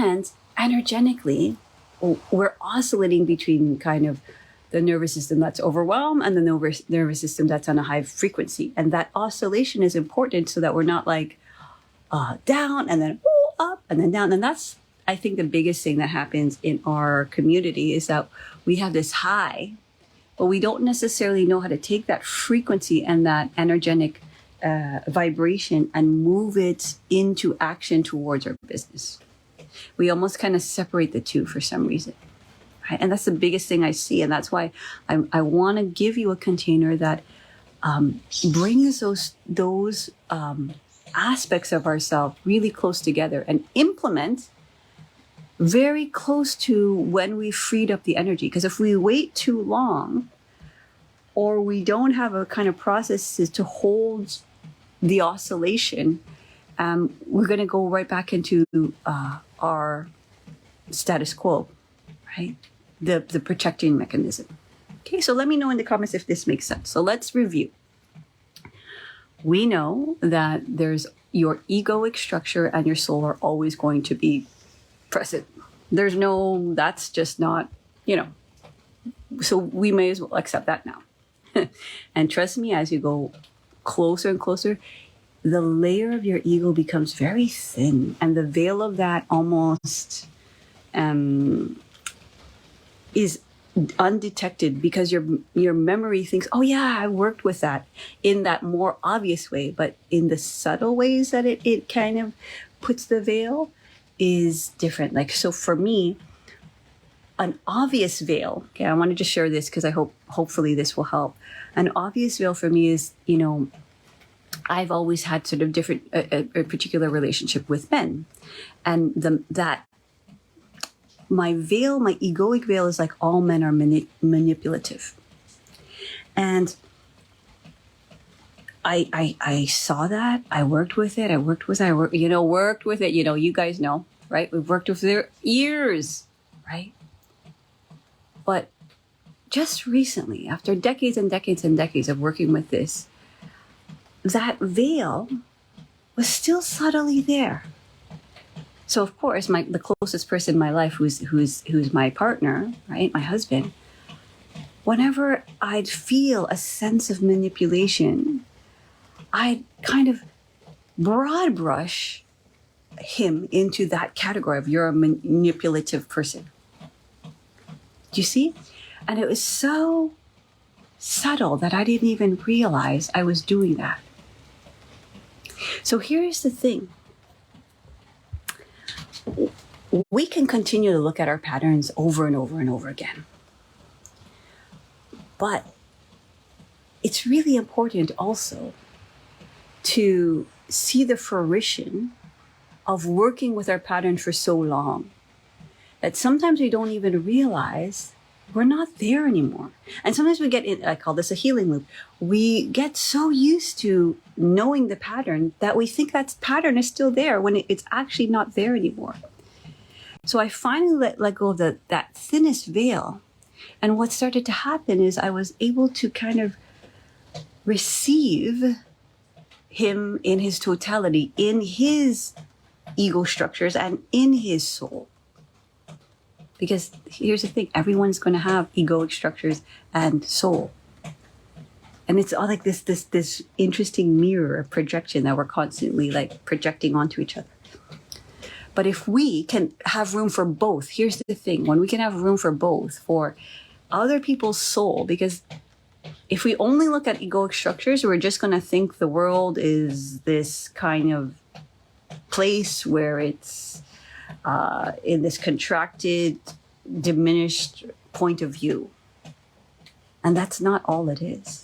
And energetically, we're oscillating between kind of the nervous system that's overwhelmed and the nervous system that's on a high frequency. And that oscillation is important so that we're not like down and then up and then down. And that's, I think, the biggest thing that happens in our community is that we have this high, but we don't necessarily know how to take that frequency and that energetic vibration and move it into action towards our business. We almost kind of separate the two for some reason. Right? And that's the biggest thing I see. And that's why I want to give you a container that brings those aspects of ourselves really close together and implement very close to when we freed up the energy. Because if we wait too long, or we don't have a kind of processes to hold the oscillation, we're going to go right back into our status quo, right? The protecting mechanism. Okay, so let me know in the comments if this makes sense. So let's review. We know that there's your egoic structure and your soul are always going to be present. That's just not, so we may as well accept that now. And trust me, as you go closer and closer, the layer of your ego becomes very thin, and the veil of that almost is undetected because your memory thinks, oh yeah, I worked with that in that more obvious way, but in the subtle ways that it kind of puts the veil is different. Like, so for me, an obvious veil, okay, I want to just share this because hopefully this will help. An obvious veil for me is, I've always had sort of different, a particular relationship with men. And my egoic veil is like all men are manipulative. And I saw that. I worked with it. You guys know, right? We've worked with it for years, right? But just recently, after decades and decades and decades of working with this, that veil was still subtly there. So of course, the closest person in my life, who's my partner, right, my husband, whenever I'd feel a sense of manipulation, I'd kind of broad brush him into that category of you're a manipulative person. Do you see? And it was so subtle that I didn't even realize I was doing that. So here's the thing. We can continue to look at our patterns over and over and over again. But it's really important also to see the fruition of working with our pattern for so long that sometimes we don't even realize we're not there anymore. And sometimes we get in, I call this a healing loop. We get so used to knowing the pattern that we think that pattern is still there when it's actually not there anymore. So I finally let go of that thinnest veil. And what started to happen is I was able to kind of receive him in his totality, in his ego structures and in his soul. Because here's the thing, everyone's going to have egoic structures and soul. And it's all like this interesting mirror projection that we're constantly like projecting onto each other. But if we can have room for both, here's the thing, when we can have room for both, for other people's soul, because if we only look at egoic structures, we're just going to think the world is this kind of place where it's in this contracted, diminished point of view. And that's not all it is.